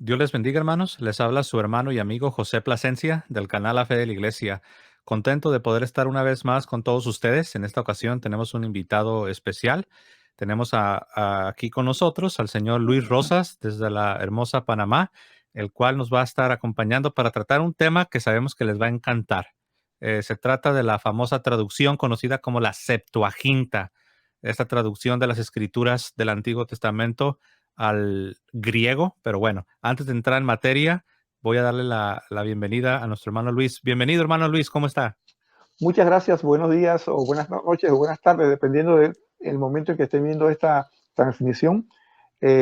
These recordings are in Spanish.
Dios les bendiga, hermanos. Les habla su hermano y amigo José Plasencia del canal La Fe de la Iglesia. Contento de poder estar una vez más con todos ustedes. En esta ocasión tenemos un invitado especial. Tenemos aquí con nosotros al señor Luis Rosas desde la hermosa Panamá, el cual nos va a estar acompañando para tratar un tema que sabemos que les va a encantar. Se trata de la famosa traducción conocida como la Septuaginta, esta traducción de las escrituras del Antiguo Testamento al griego, pero bueno, antes de entrar en materia, voy a darle la bienvenida a nuestro hermano Luis. Bienvenido, hermano Luis, ¿cómo está? Muchas gracias, buenos días o buenas noches o buenas tardes, dependiendo del momento en que estén viendo esta transmisión.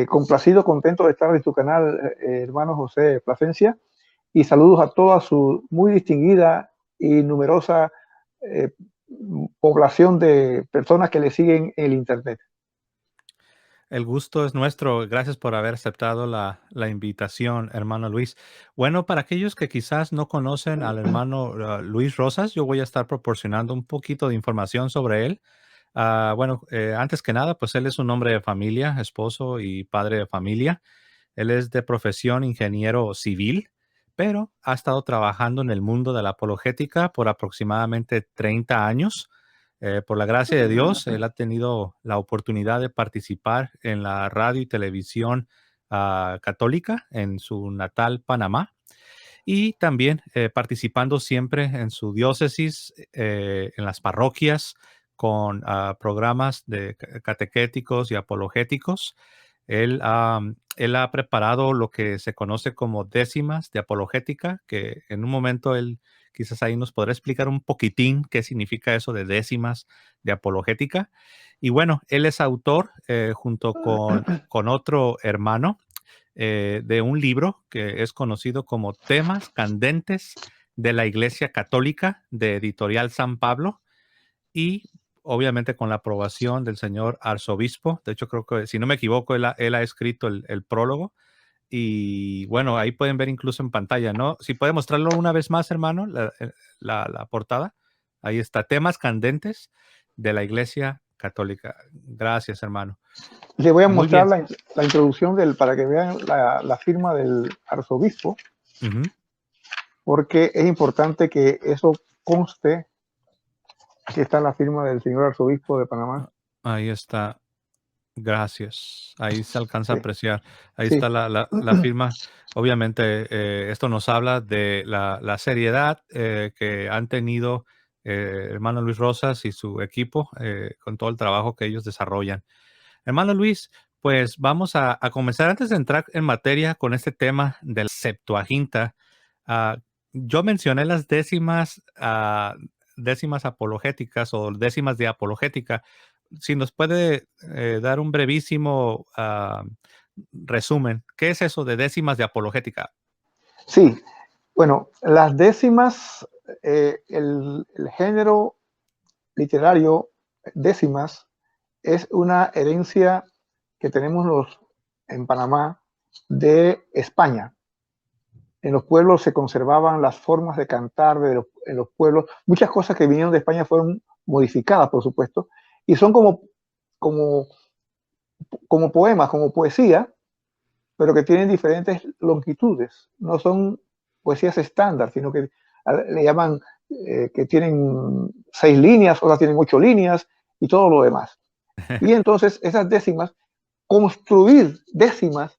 Complacido, contento de estar en tu canal, hermano José Plasencia, y saludos a toda su muy distinguida y numerosa eh, población de personas que le siguen en el Internet. El gusto es nuestro. Gracias por haber aceptado la invitación, hermano Luis. Bueno, para aquellos que quizás no conocen al hermano Luis Rosas, yo voy a estar proporcionando un poquito de información sobre él. Antes que nada, pues él es un hombre de familia, esposo y padre de familia. Él es de profesión ingeniero civil, pero ha estado trabajando en el mundo de la apologética por aproximadamente 30 años. Por la gracia de Dios, él ha tenido la oportunidad de participar en la radio y televisión católica en su natal Panamá y también participando siempre en su diócesis, en las parroquias, con programas de catequéticos y apologéticos. Él ha preparado lo que se conoce como décimas de apologética, que en un momento él quizás ahí nos podrá explicar un poquitín qué significa eso de décimas de apologética. Y bueno, él es autor junto con otro hermano de un libro que es conocido como Temas Candentes de la Iglesia Católica de Editorial San Pablo y obviamente con la aprobación del señor arzobispo. De hecho, creo que si no me equivoco, él ha escrito el prólogo. Y bueno, ahí pueden ver incluso en pantalla, ¿no? Si puede mostrarlo una vez más, hermano, la portada. Ahí está, Temas Candentes de la Iglesia Católica. Gracias, hermano. Les voy a Muy mostrar bien. la introducción para que vean la firma del arzobispo, Ujú. porque es importante que eso conste. Aquí está la firma del señor arzobispo de Panamá. Ahí está. Gracias. Ahí se alcanza a Sí, apreciar. Ahí está sí, la firma. Obviamente, esto nos habla de la seriedad que han tenido hermano Luis Rosas y su equipo con todo el trabajo que ellos desarrollan. Hermano Luis, pues vamos a comenzar antes de entrar en materia con este tema del Septuaginta. ah, yo mencioné las décimas apologéticas o décimas de apologética. Si nos puede dar un brevísimo resumen, ¿qué es eso de décimas de apologética? sí. Bueno, las décimas, el género literario décimas es una herencia que tenemos en Panamá de España. En los pueblos se conservaban las formas de cantar en los pueblos. Muchas cosas que vinieron de España fueron modificadas, por supuesto, y son como, como poemas, como poesía, pero que tienen diferentes longitudes. No son poesías estándar, sino que le llaman que tienen 6 líneas, otras tienen 8 líneas y todo lo demás. Y entonces esas décimas, construir décimas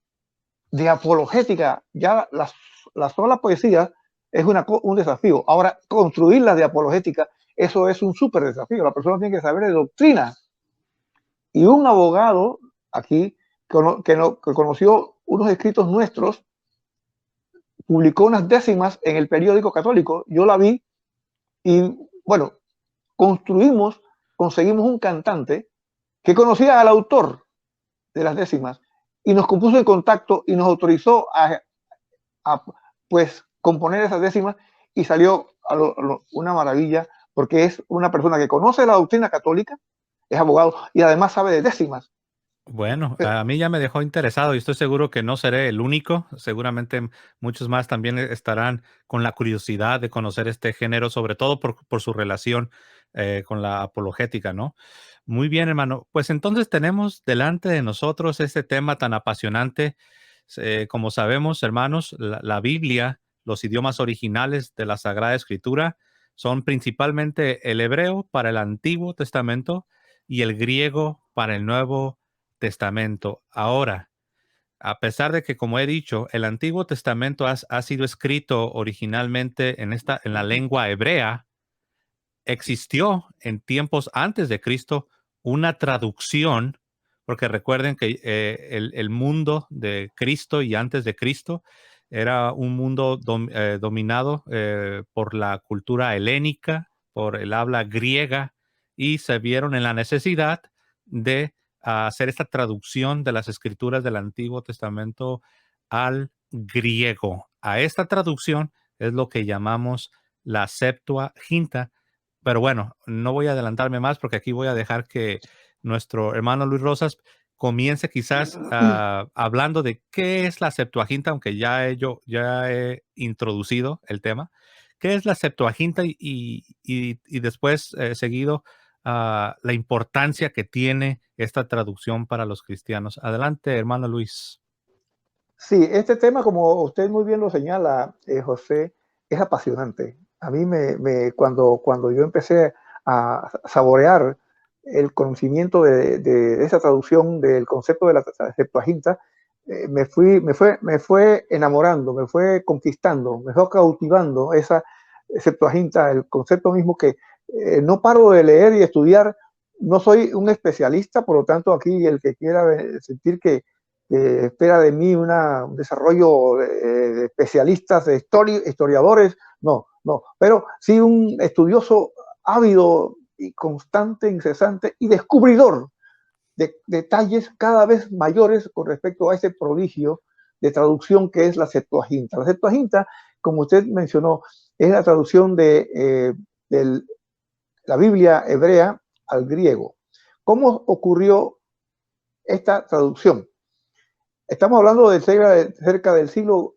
de apologética, ya la sola poesía es un desafío. Ahora, construirlas de apologética, eso es un súper desafío. La persona tiene que saber de doctrina. Y un abogado aquí que conoció unos escritos nuestros publicó unas décimas en el periódico católico, yo la vi y bueno, construimos, conseguimos un cantante que conocía al autor de las décimas y nos compuso en contacto y nos autorizó a pues componer esas décimas y salió una maravilla porque es una persona que conoce la doctrina católica, es abogado y además sabe de décimas. Bueno, a mí ya me dejó interesado y estoy seguro que no seré el único. Seguramente muchos más también estarán con la curiosidad de conocer este género, sobre todo por su relación con la apologética, ¿no? Muy bien, hermano. Pues entonces tenemos delante de nosotros este tema tan apasionante. Como sabemos, hermanos, la Biblia, los idiomas originales de la Sagrada Escritura, son principalmente el hebreo para el Antiguo Testamento y el griego para el Nuevo Testamento. Ahora, a pesar de que, como he dicho, el Antiguo Testamento ha sido escrito originalmente en la lengua hebrea, existió en tiempos antes de Cristo una traducción, porque recuerden que el mundo de Cristo y antes de Cristo era un mundo dominado por la cultura helénica, por el habla griega, y se vieron en la necesidad de hacer esta traducción de las escrituras del Antiguo Testamento al griego. A esta traducción es lo que llamamos la Septuaginta, pero bueno, no voy a adelantarme más porque aquí voy a dejar que nuestro hermano Luis Rosas comience quizás hablando de qué es la Septuaginta, aunque ya he introducido el tema. ¿Qué es la Septuaginta? Y después, seguido, la importancia que tiene esta traducción para los cristianos. Adelante, hermano Luis. Sí, este tema, como usted muy bien lo señala, José, es apasionante. A mí cuando yo empecé a saborear el conocimiento de esa traducción del concepto de la Septuaginta, me fue enamorando, me fue conquistando, me fue cautivando esa Septuaginta, el concepto mismo que no paro de leer y estudiar. No soy un especialista, por lo tanto aquí el que quiera sentir que espera de mí un desarrollo de especialistas, de historiadores, no, no, pero sí un estudioso ávido y constante, incesante y descubridor de detalles cada vez mayores con respecto a ese prodigio de traducción que es la Septuaginta. La Septuaginta, como usted mencionó, es la traducción de la Biblia hebrea al griego. ¿Cómo ocurrió esta traducción? Estamos hablando de cerca del siglo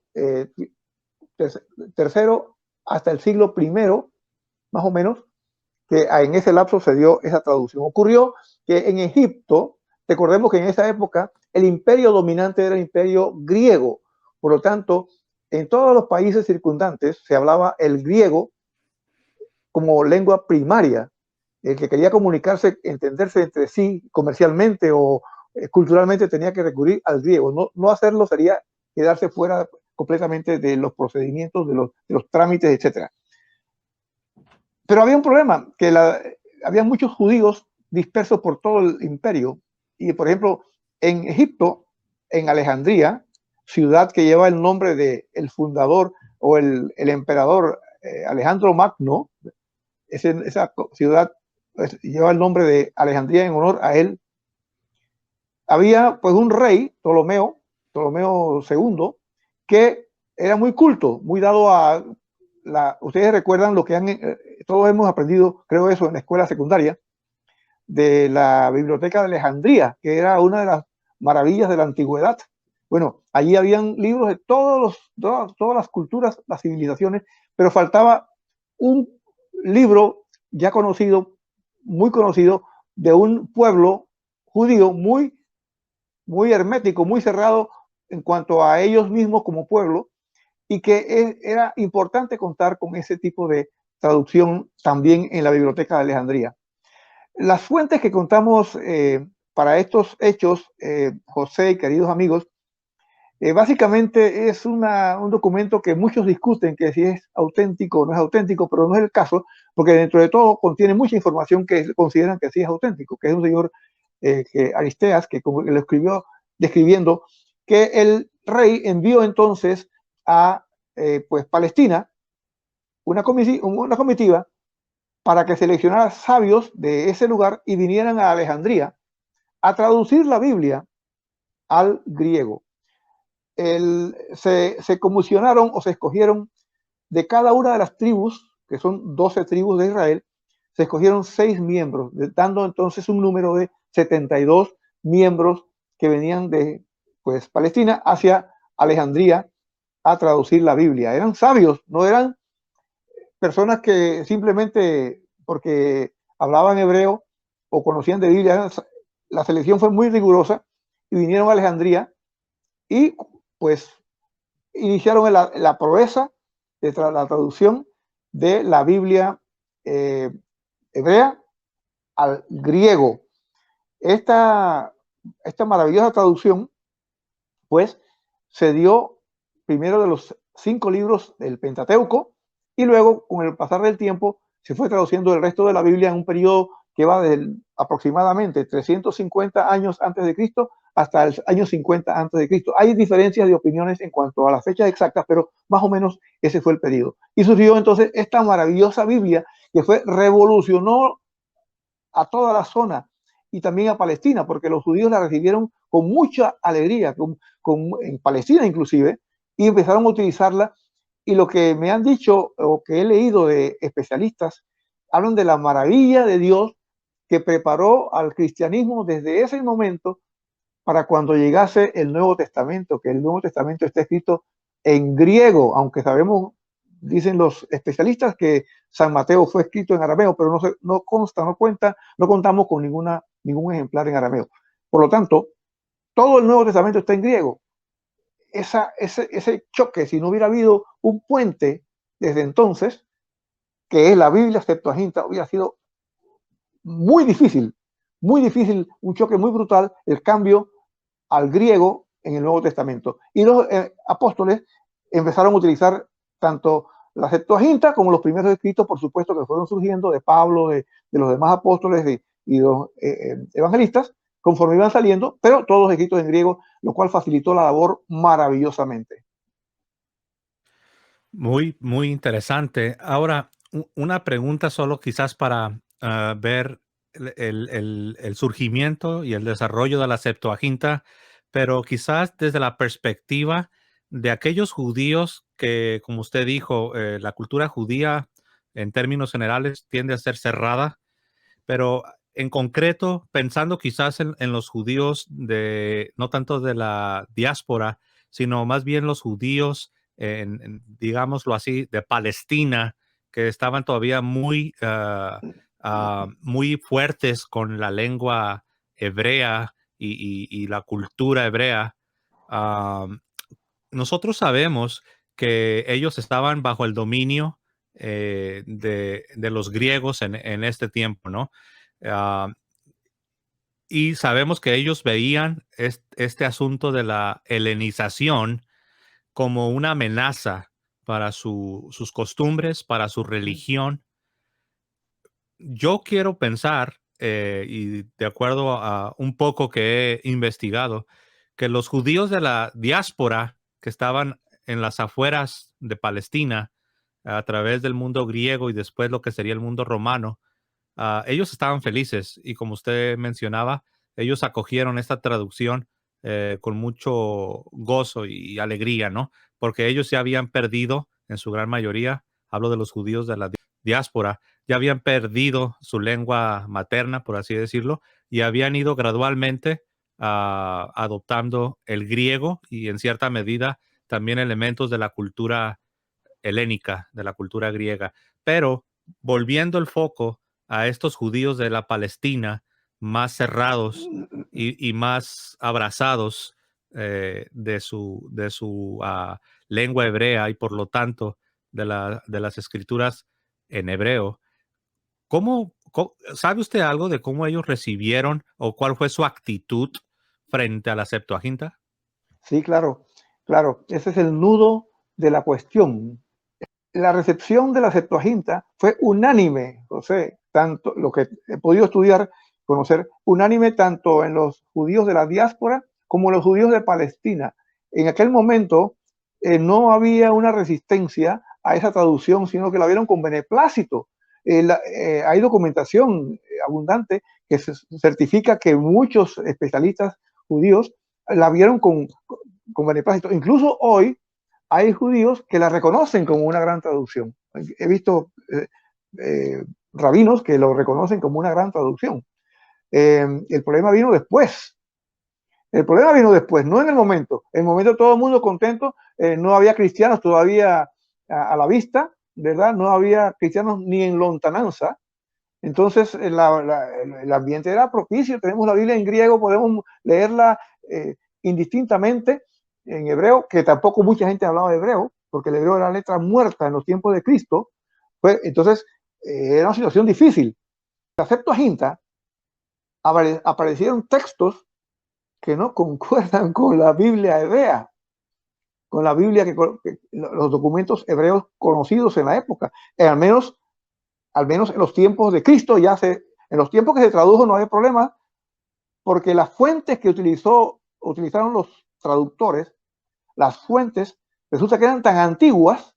tercero hasta el siglo primero, más o menos, que en ese lapso se dio esa traducción. Ocurrió que en Egipto, recordemos que en esa época el imperio dominante era el imperio griego, por lo tanto, en todos los países circundantes se hablaba el griego como lengua primaria. El que quería comunicarse, entenderse entre sí comercialmente o culturalmente tenía que recurrir al griego. No hacerlo sería quedarse fuera completamente de los procedimientos, de los trámites, etc. Pero había un problema, que había muchos judíos dispersos por todo el imperio. Y, por ejemplo, en Egipto, en Alejandría, ciudad que lleva el nombre del fundador o el emperador Alejandro Magno, esa ciudad pues, lleva el nombre de Alejandría en honor a él. Había pues un rey, Ptolomeo II, que era muy culto, muy dado a ustedes recuerdan lo que todos hemos aprendido, creo eso, en la escuela secundaria, de la Biblioteca de Alejandría, que era una de las maravillas de la antigüedad. Bueno, allí habían libros de todas las culturas, las civilizaciones, pero faltaba un libro ya conocido, muy conocido, de un pueblo judío muy hermético, muy cerrado en cuanto a ellos mismos como pueblo, y que era importante contar con ese tipo de traducción también en la Biblioteca de Alejandría. Las fuentes que contamos para estos hechos, José y queridos amigos, básicamente es un documento que muchos discuten que si es auténtico o no es auténtico, pero no es el caso, porque dentro de todo contiene mucha información que consideran que sí es auténtico, que es un señor Aristeas, que lo escribió describiendo que el rey envió entonces a pues Palestina una comitiva para que seleccionara sabios de ese lugar y vinieran a Alejandría a traducir la Biblia al griego. Se comisionaron o se escogieron de cada una de las tribus, que son 12 tribus de Israel, se escogieron 6 miembros, dando entonces un número de 72 miembros que venían de pues, Palestina hacia Alejandría a traducir la Biblia. Eran sabios, no eran personas que simplemente porque hablaban hebreo o conocían de Biblia. La selección fue muy rigurosa y vinieron a Alejandría y pues iniciaron la proeza de la traducción de la Biblia eh, hebrea al griego. Esta maravillosa traducción, pues, se dio primero de los 5 libros del Pentateuco y luego, con el pasar del tiempo, se fue traduciendo el resto de la Biblia en un periodo que va desde aproximadamente 350 años antes de Cristo hasta el año 50 antes de Cristo. Hay diferencias de opiniones en cuanto a las fechas exactas, pero más o menos ese fue el periodo. Y surgió entonces esta maravillosa Biblia que revolucionó a toda la zona y también a Palestina, porque los judíos la recibieron con mucha alegría, en Palestina inclusive, y empezaron a utilizarla. Y lo que me han dicho o que he leído de especialistas, hablan de la maravilla de Dios que preparó al cristianismo desde ese momento para cuando llegase el Nuevo Testamento, que el Nuevo Testamento está escrito en griego, aunque sabemos, dicen los especialistas, que San Mateo fue escrito en arameo, pero no consta, no cuenta, no contamos con ningún ejemplar en arameo. Por lo tanto, todo el Nuevo Testamento está en griego. Ese choque, si no hubiera habido un puente desde entonces, que es la Biblia Septuaginta, hubiera sido muy difícil, un choque muy brutal, el cambio al griego en el Nuevo Testamento. Y los apóstoles empezaron a utilizar tanto la Septuaginta como los primeros escritos, por supuesto, que fueron surgiendo de Pablo, de los demás apóstoles y los evangelistas, conforme iban saliendo, pero todos escritos en griego, lo cual facilitó la labor maravillosamente. Muy, muy interesante. Ahora, una pregunta solo quizás para ver el surgimiento y el desarrollo de la Septuaginta, pero quizás desde la perspectiva de aquellos judíos que, como usted dijo, la cultura judía en términos generales tiende a ser cerrada, pero en concreto, pensando quizás en los judíos no tanto de la diáspora, sino más bien los judíos, digámoslo así, de Palestina, que estaban todavía muy fuertes con la lengua hebrea y la cultura hebrea. Ah, Nosotros sabemos que ellos estaban bajo el dominio de los griegos en este tiempo, ¿no? Ah, y sabemos que ellos veían este asunto de la helenización como una amenaza para sus costumbres, para su religión. Yo quiero pensar, y de acuerdo a un poco que he investigado, que los judíos de la diáspora que estaban en las afueras de Palestina, a través del mundo griego y después lo que sería el mundo romano, ellos estaban felices y como usted mencionaba, ellos acogieron esta traducción con mucho gozo y alegría, ¿no? Porque ellos ya habían perdido, en su gran mayoría, hablo de los judíos de la diáspora, ya habían perdido su lengua materna, por así decirlo, y habían ido gradualmente adoptando el griego y en cierta medida también elementos de la cultura helénica, de la cultura griega. Pero volviendo el foco a estos judíos de la Palestina más cerrados y más abrazados de su lengua hebrea y por lo tanto de las escrituras en hebreo, ¿sabe usted algo de cómo ellos recibieron o cuál fue su actitud frente a la Septuaginta? Sí, claro, claro, ese es el nudo de la cuestión. La recepción de la Septuaginta fue unánime, José, tanto lo que he podido estudiar, conocer, unánime tanto en los judíos de la diáspora como en los judíos de Palestina. En aquel momento no había una resistencia a esa traducción, sino que la vieron con beneplácito. Hay documentación abundante que se certifica que muchos especialistas judíos la vieron con beneplácito. Incluso hoy, hay judíos que la reconocen como una gran traducción. He visto rabinos que lo reconocen como una gran traducción. El problema vino después. El problema vino después, no en el momento. En el momento todo el mundo contento, no había cristianos todavía a la vista, ¿verdad? No había cristianos ni en lontananza. Entonces el ambiente era propicio. Tenemos la Biblia en griego, podemos leerla indistintamente en hebreo, que tampoco mucha gente hablaba hebreo, porque el hebreo era letra muerta en los tiempos de Cristo. Pues, entonces, era una situación difícil. La Septuaginta aparecieron textos que no concuerdan con la Biblia hebrea, con la Biblia, que los documentos hebreos conocidos en la época. Al menos en los tiempos de Cristo, en los tiempos que se tradujo no había problema, porque las fuentes que utilizaron los traductores, las fuentes, resulta que eran tan antiguas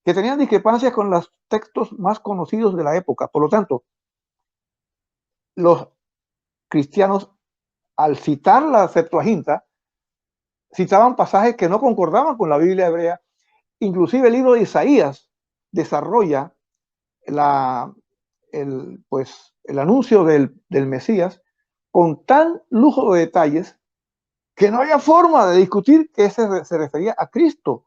que tenían discrepancias con los textos más conocidos de la época. Por lo tanto, los cristianos, al citar la Septuaginta, citaban pasajes que no concordaban con la Biblia hebrea. Inclusive el libro de Isaías desarrolla el anuncio del Mesías con tan lujo de detalles que no había forma de discutir que ese se refería a Cristo,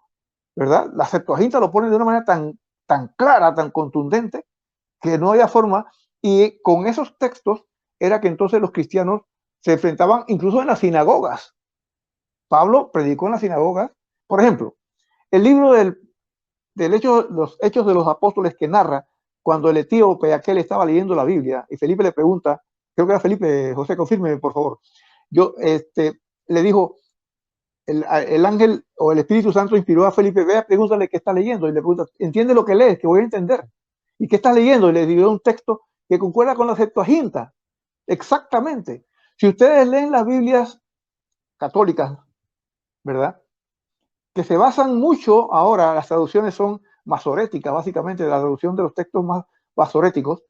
¿verdad? La Septuaginta lo pone de una manera tan clara, tan contundente, que no había forma, y con esos textos era que entonces los cristianos se enfrentaban incluso en las sinagogas. Pablo predicó en las sinagogas. Por ejemplo, el libro los Hechos de los Apóstoles, que narra cuando el etíope aquel estaba leyendo la Biblia y Felipe le pregunta, creo que era Felipe, José, confirme por favor, le dijo, el ángel o el Espíritu Santo inspiró a Felipe, vea, pregúntale qué está leyendo, y le pregunta, ¿entiende lo que lees? Que voy a entender. ¿Y qué estás leyendo? Y le dio un texto que concuerda con la Septuaginta, exactamente. Si ustedes leen las Biblias católicas, ¿verdad? Que se basan mucho ahora, las traducciones son masoréticas, básicamente, la traducción de los textos más masoréticos,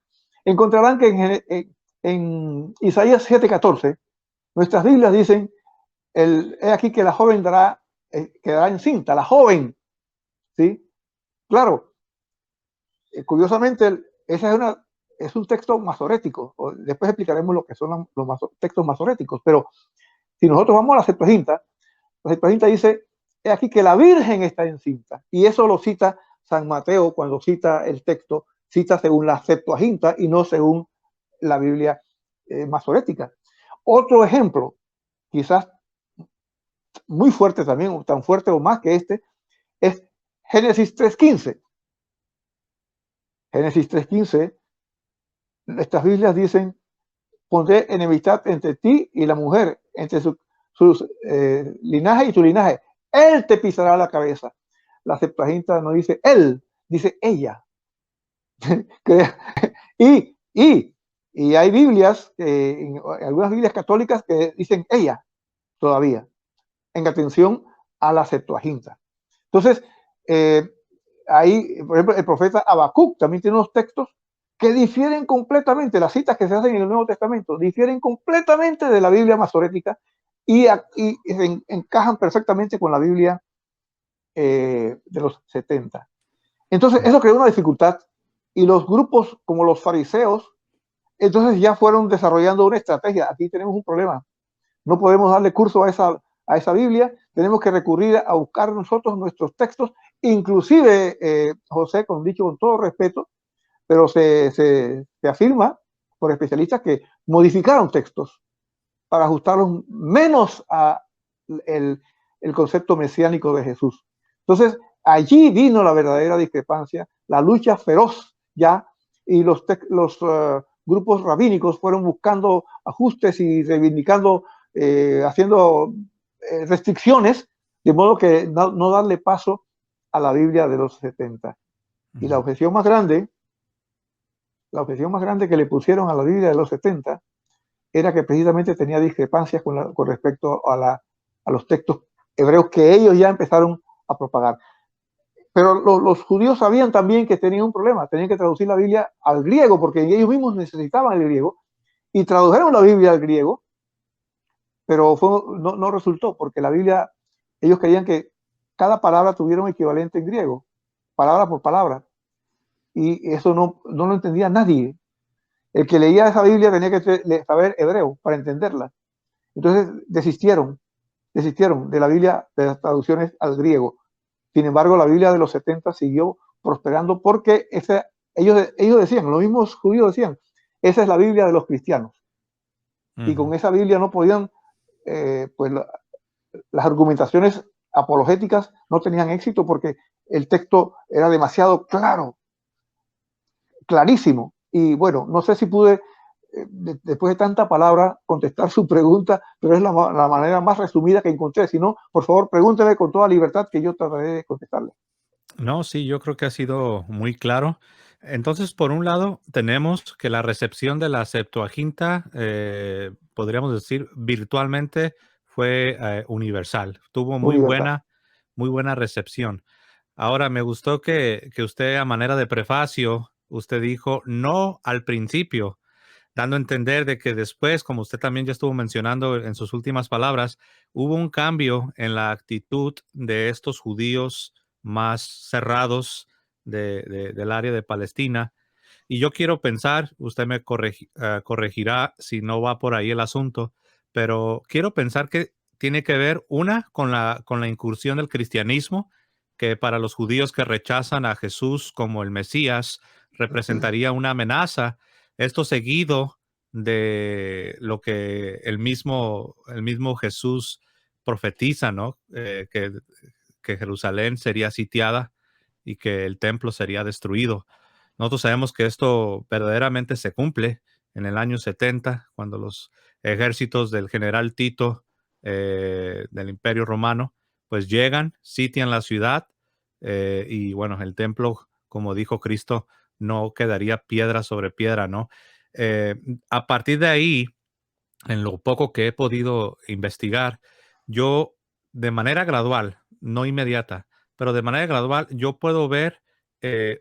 encontrarán que en Isaías 7:14, nuestras Biblias dicen, he aquí que la joven quedará encinta, la joven, ¿sí? Claro, curiosamente, es un texto masorético, después explicaremos lo que son los textos masoréticos, pero si nosotros vamos a la Septuaginta dice, he aquí que la Virgen está encinta, y eso lo cita San Mateo cuando cita el texto, cita según la Septuaginta y no según la Biblia masorética. Otro ejemplo, quizás muy fuerte también, tan fuerte o más que este, es Génesis 3:15. Génesis 3:15, estas Biblias dicen, pondré enemistad entre ti y la mujer, entre sus linaje y tu linaje. Él te pisará la cabeza. La Septuaginta no dice él, dice ella. y, y, y hay Biblias, algunas Biblias católicas que dicen ella todavía, en atención a la Septuaginta. Entonces, ahí, por ejemplo, el profeta Habacuc también tiene unos textos que difieren completamente, las citas que se hacen en el Nuevo Testamento difieren completamente de la Biblia masorética y encajan perfectamente con la Biblia de los 70. Entonces, eso creó una dificultad y los grupos como los fariseos, entonces ya fueron desarrollando una estrategia. Aquí tenemos un problema. No podemos darle curso a esa Biblia, tenemos que recurrir a buscar nosotros nuestros textos, inclusive, José, dicho con todo respeto, pero se afirma por especialistas que modificaron textos para ajustarlos menos a el concepto mesiánico de Jesús. Entonces, allí vino la verdadera discrepancia, la lucha feroz ya, y los grupos rabínicos fueron buscando ajustes y reivindicando, haciendo restricciones, de modo que no darle paso a la Biblia de los 70. Y la objeción más grande que le pusieron a la Biblia de los 70 era que precisamente tenía discrepancias con respecto a los textos hebreos que ellos ya empezaron a propagar. Pero los judíos sabían también que tenían un problema, tenían que traducir la Biblia al griego, porque ellos mismos necesitaban el griego, y tradujeron la Biblia al griego, pero no resultó, porque la Biblia, ellos querían que cada palabra tuviera un equivalente en griego, palabra por palabra, y eso no lo entendía nadie. El que leía esa Biblia tenía que saber hebreo para entenderla. Entonces desistieron de la Biblia, de las traducciones al griego. Sin embargo, la Biblia de los 70 siguió prosperando porque ellos decían, los mismos judíos decían, esa es la Biblia de los cristianos. Y con esa Biblia no podían, pues las argumentaciones apologéticas no tenían éxito porque el texto era demasiado claro, clarísimo. Y bueno, no sé si pude, después de tanta palabra, contestar su pregunta, pero es la manera más resumida que encontré. Si no, por favor, pregúnteme con toda libertad que yo trataré de contestarle. No, sí, yo creo que ha sido muy claro. Entonces, por un lado, tenemos que la recepción de la Septuaginta, podríamos decir, virtualmente fue universal. Tuvo Universal. muy buena recepción. Ahora, me gustó que usted, a manera de prefacio, usted dijo no al principio, dando a entender de que después, como usted también ya estuvo mencionando en sus últimas palabras, hubo un cambio en la actitud de estos judíos más cerrados del área de Palestina. Y yo quiero pensar, usted me corregirá si no va por ahí el asunto, pero quiero pensar que tiene que ver una con la incursión del cristianismo, que para los judíos que rechazan a Jesús como el Mesías representaría una amenaza. Esto seguido de lo que el mismo Jesús profetiza, ¿no? Que Jerusalén sería sitiada y que el templo sería destruido. Nosotros sabemos que esto verdaderamente se cumple en el año 70, cuando los ejércitos del general Tito del Imperio Romano, pues llegan, sitian la ciudad y bueno, el templo, como dijo Cristo, no quedaría piedra sobre piedra, ¿no? Eh, a partir de ahí, en lo poco que he podido investigar, yo de manera gradual, no inmediata, pero de manera gradual, yo puedo ver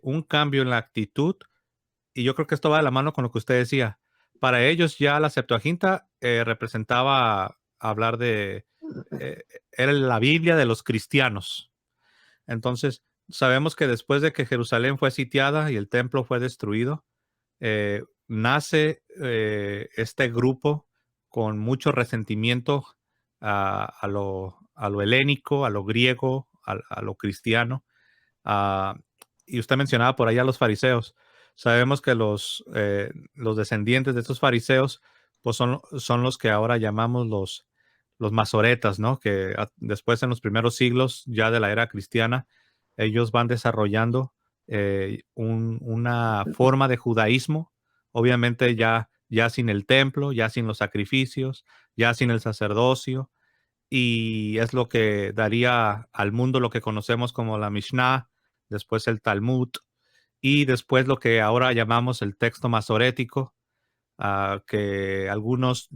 un cambio en la actitud y yo creo que esto va de la mano con lo que usted decía. Para ellos ya la Septuaginta representaba hablar de, eh, era la Biblia de los cristianos. Entonces, sabemos que después de que Jerusalén fue sitiada y el templo fue destruido, nace este grupo con mucho resentimiento a lo helénico, a lo griego, a lo cristiano. Ah, y usted mencionaba por allá a los fariseos. Sabemos que los descendientes de estos fariseos pues son los que ahora llamamos los masoretas, ¿no? Que después en los primeros siglos ya de la era cristiana, ellos van desarrollando una forma de judaísmo, obviamente ya sin el templo, ya sin los sacrificios, ya sin el sacerdocio, y es lo que daría al mundo lo que conocemos como la Mishnah, después el Talmud y después lo que ahora llamamos el texto masorético, que algunos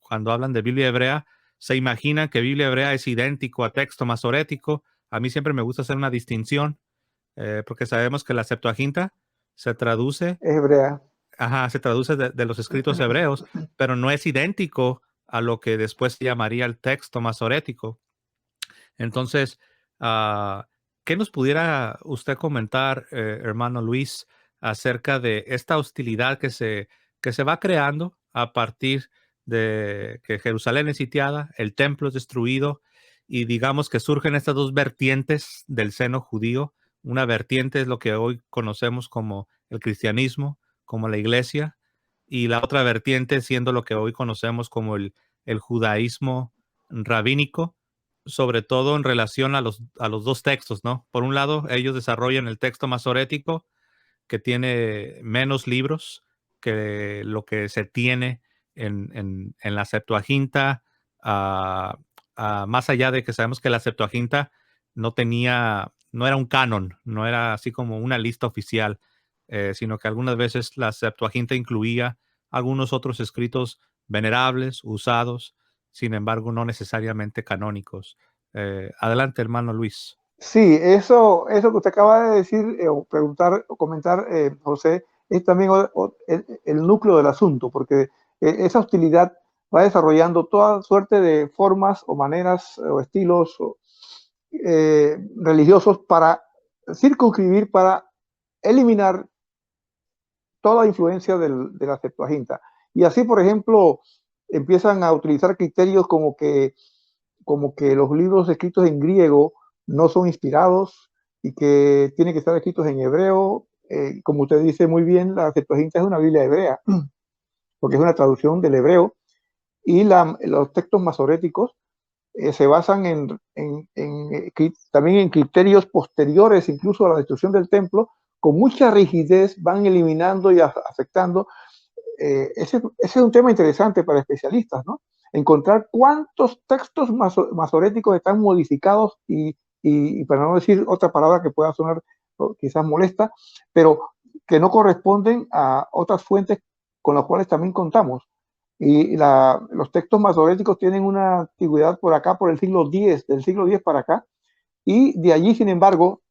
cuando hablan de Biblia hebrea se imaginan que Biblia hebrea es idéntico a texto masorético. A mí siempre me gusta hacer una distinción porque sabemos que la Septuaginta se traduce, Es hebrea. ajá, se traduce de los escritos hebreos, pero no es idéntico a lo que después se llamaría el texto masorético. Entonces, ¿qué nos pudiera usted comentar, hermano Luis, acerca de esta hostilidad que se va creando a partir de que Jerusalén es sitiada, el templo es destruido y digamos que surgen estas dos vertientes del seno judío? Una vertiente es lo que hoy conocemos como el cristianismo, como la iglesia, y la otra vertiente siendo lo que hoy conocemos como el judaísmo rabínico, sobre todo en relación a los dos textos, ¿no? Por un lado, ellos desarrollan el texto masorético, que tiene menos libros que lo que se tiene en la Septuaginta, más allá de que sabemos que la Septuaginta no era un canon, no era así como una lista oficial, sino que algunas veces la Septuaginta incluía algunos otros escritos venerables, usados, sin embargo, no necesariamente canónicos. Adelante, hermano Luis. Sí, eso que usted acaba de decir o preguntar o comentar, José, es también el núcleo del asunto, porque esa hostilidad va desarrollando toda suerte de formas o maneras o estilos religiosos para circunscribir, para eliminar toda influencia de la Septuaginta. Y así, por ejemplo, empiezan a utilizar criterios como que los libros escritos en griego no son inspirados y que tienen que estar escritos en hebreo. Como usted dice muy bien, la Septuaginta es una Biblia hebrea, porque es una traducción del hebreo, y los textos masoréticos se basan también en criterios posteriores, incluso a la destrucción del templo, con mucha rigidez van eliminando y afectando. Ese es un tema interesante para especialistas, ¿no? Encontrar cuántos textos masoréticos están modificados y para no decir otra palabra que pueda sonar quizás molesta, pero que no corresponden a otras fuentes con las cuales también contamos. Y los textos masoréticos tienen una antigüedad por acá, por el siglo X, del siglo X para acá, y de allí, sin embargo,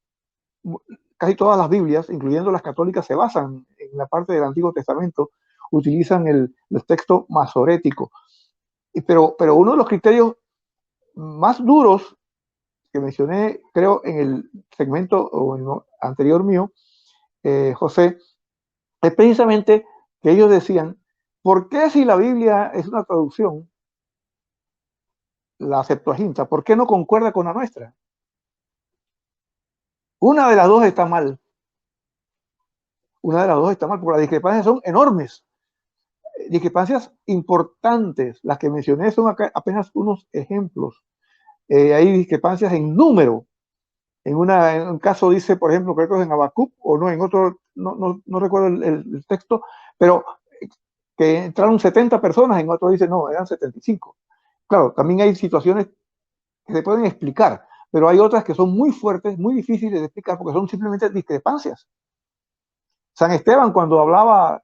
casi todas las Biblias, incluyendo las católicas, se basan en la parte del Antiguo Testamento, utilizan el texto masorético. Pero uno de los criterios más duros que mencioné, creo, en el segmento o en lo anterior mío, José, es precisamente que ellos decían, ¿por qué si la Biblia es una traducción, la Septuaginta, por qué no concuerda con la nuestra? Una de las dos está mal. Una de las dos está mal, porque las discrepancias son enormes. Discrepancias importantes. Las que mencioné son apenas unos ejemplos. Hay discrepancias en número. En un caso dice, por ejemplo, creo que es en Habacuc, o no, en otro, no recuerdo el texto, pero que entraron 70 personas, en otro dice, no, eran 75. Claro, también hay situaciones que se pueden explicar, pero hay otras que son muy fuertes, muy difíciles de explicar, porque son simplemente discrepancias. San Esteban, cuando hablaba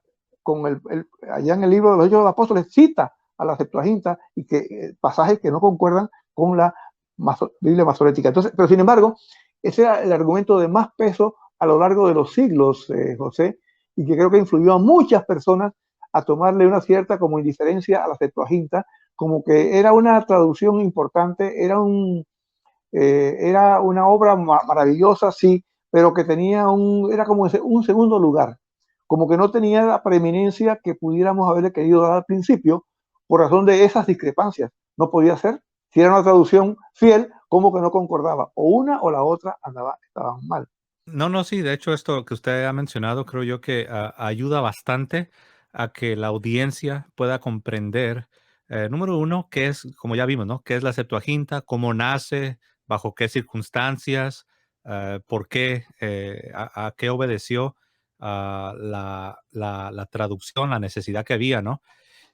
allá en el libro de los Hechos de los Apóstoles, cita a la Septuaginta y pasajes que no concuerdan con la Biblia masorética. Entonces, pero sin embargo, ese era el argumento de más peso a lo largo de los siglos, José, y que creo que influyó a muchas personas a tomarle una cierta como indiferencia a la Septuaginta, como que era una traducción importante, era una obra maravillosa, sí, pero que era como un segundo lugar, como que no tenía la preeminencia que pudiéramos haberle querido dar al principio, por razón de esas discrepancias. No podía ser. Si era una traducción fiel, como que no concordaba. O una o la otra estaban mal. No, no, sí, de hecho esto que usted ha mencionado creo yo que ayuda bastante a que la audiencia pueda comprender, número uno, qué es, como ya vimos, ¿no? ¿Qué es la Septuaginta? ¿Cómo nace? ¿Bajo qué circunstancias? ¿Por qué? ¿A qué obedeció la traducción, la necesidad que había, ¿no?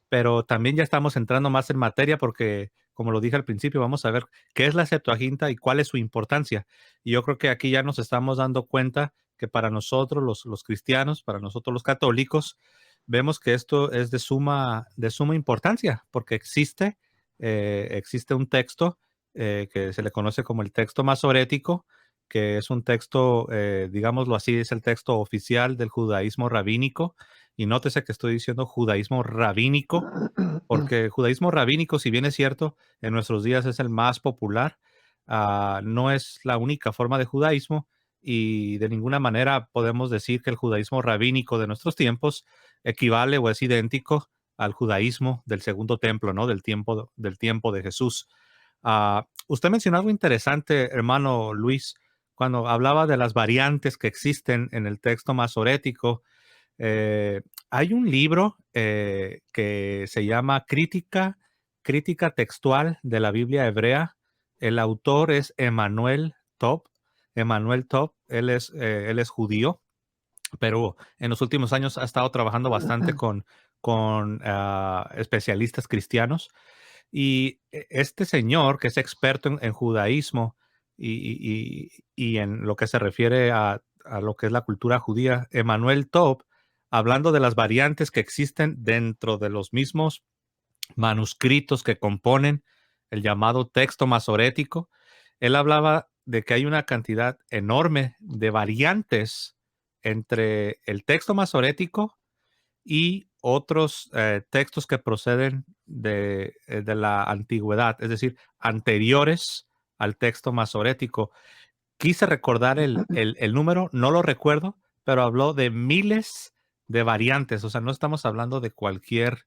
Pero también ya estamos entrando más en materia porque, como lo dije al principio, vamos a ver qué es la Septuaginta y cuál es su importancia. Y yo creo que aquí ya nos estamos dando cuenta que para nosotros los cristianos, para nosotros los católicos, vemos que esto es de suma importancia porque existe un texto que se le conoce como el texto masorético, que es un texto, digámoslo así, es el texto oficial del judaísmo rabínico. Y nótese que estoy diciendo judaísmo rabínico, porque el judaísmo rabínico, si bien es cierto, en nuestros días es el más popular, no es la única forma de judaísmo y de ninguna manera podemos decir que el judaísmo rabínico de nuestros tiempos equivale o es idéntico al judaísmo del segundo templo, ¿no? Del tiempo de Jesús. Usted mencionó algo interesante, hermano Luis, cuando hablaba de las variantes que existen en el texto masorético. eh, Hay un libro que se llama Crítica Textual de la Biblia Hebrea. El autor es Emanuel Top. Emanuel Top, él es judío, pero en los últimos años ha estado trabajando bastante con especialistas cristianos. Y este señor, que es experto en judaísmo y en lo que se refiere a lo que es la cultura judía, Emanuel Top, hablando de las variantes que existen dentro de los mismos manuscritos que componen el llamado texto masorético, él hablaba de que hay una cantidad enorme de variantes entre el texto masorético y otros textos que proceden de la antigüedad, es decir, anteriores al texto masorético. Quise recordar el número, no lo recuerdo, pero habló de miles de variantes, o sea, no estamos hablando de cualquier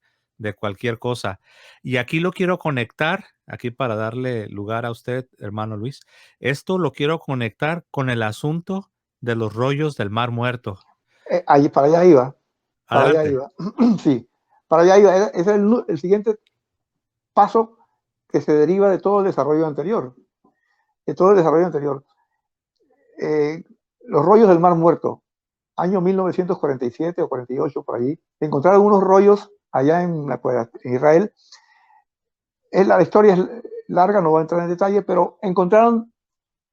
cosa. Y aquí lo quiero conectar, aquí para darle lugar a usted, hermano Luis, esto lo quiero conectar con el asunto de los rollos del Mar Muerto. Allí, para allá iba, para allá Adelante. iba. Sí, para allá iba. Ese es el siguiente paso que se deriva de todo el desarrollo anterior, de todo el desarrollo anterior. Los rollos del Mar Muerto, año 1947 o 48, por allí, encontraron unos rollos allá en Israel. La historia es larga, no voy a entrar en detalle, pero encontraron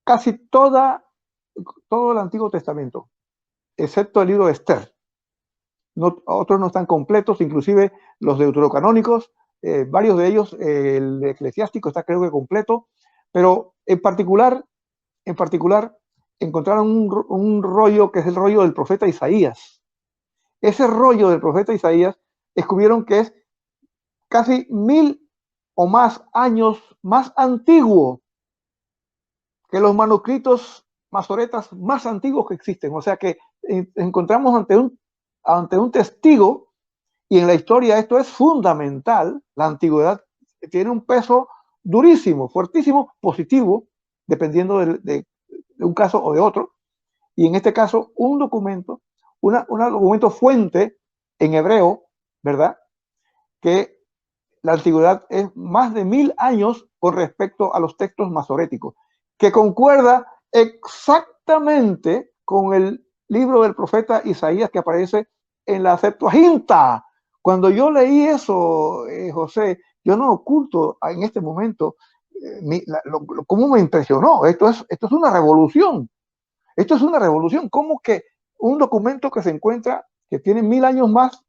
casi todo el Antiguo Testamento, excepto el libro de Esther. No, otros no están completos, inclusive los deuterocanónicos, varios de ellos, el eclesiástico está creo que completo, pero en particular encontraron un rollo que es el rollo del profeta Isaías. Ese rollo del profeta Isaías descubrieron que es casi 1000 o más años más antiguo que los manuscritos masoretas más antiguos que existen. O sea que encontramos ante un testigo, y en la historia esto es fundamental. La antigüedad tiene un peso durísimo, fuertísimo, positivo, dependiendo de un caso o de otro. Y en este caso, un documento, un documento fuente en hebreo, ¿verdad? Que la antigüedad es más de 1000 años con respecto a los textos masoréticos, que concuerda exactamente con el libro del profeta Isaías que aparece en la Septuaginta. Cuando yo leí eso, José, yo no oculto en este momento cómo me impresionó. Esto es una revolución. Esto es una revolución. ¿Cómo que un documento que se encuentra, que tiene 1000 años más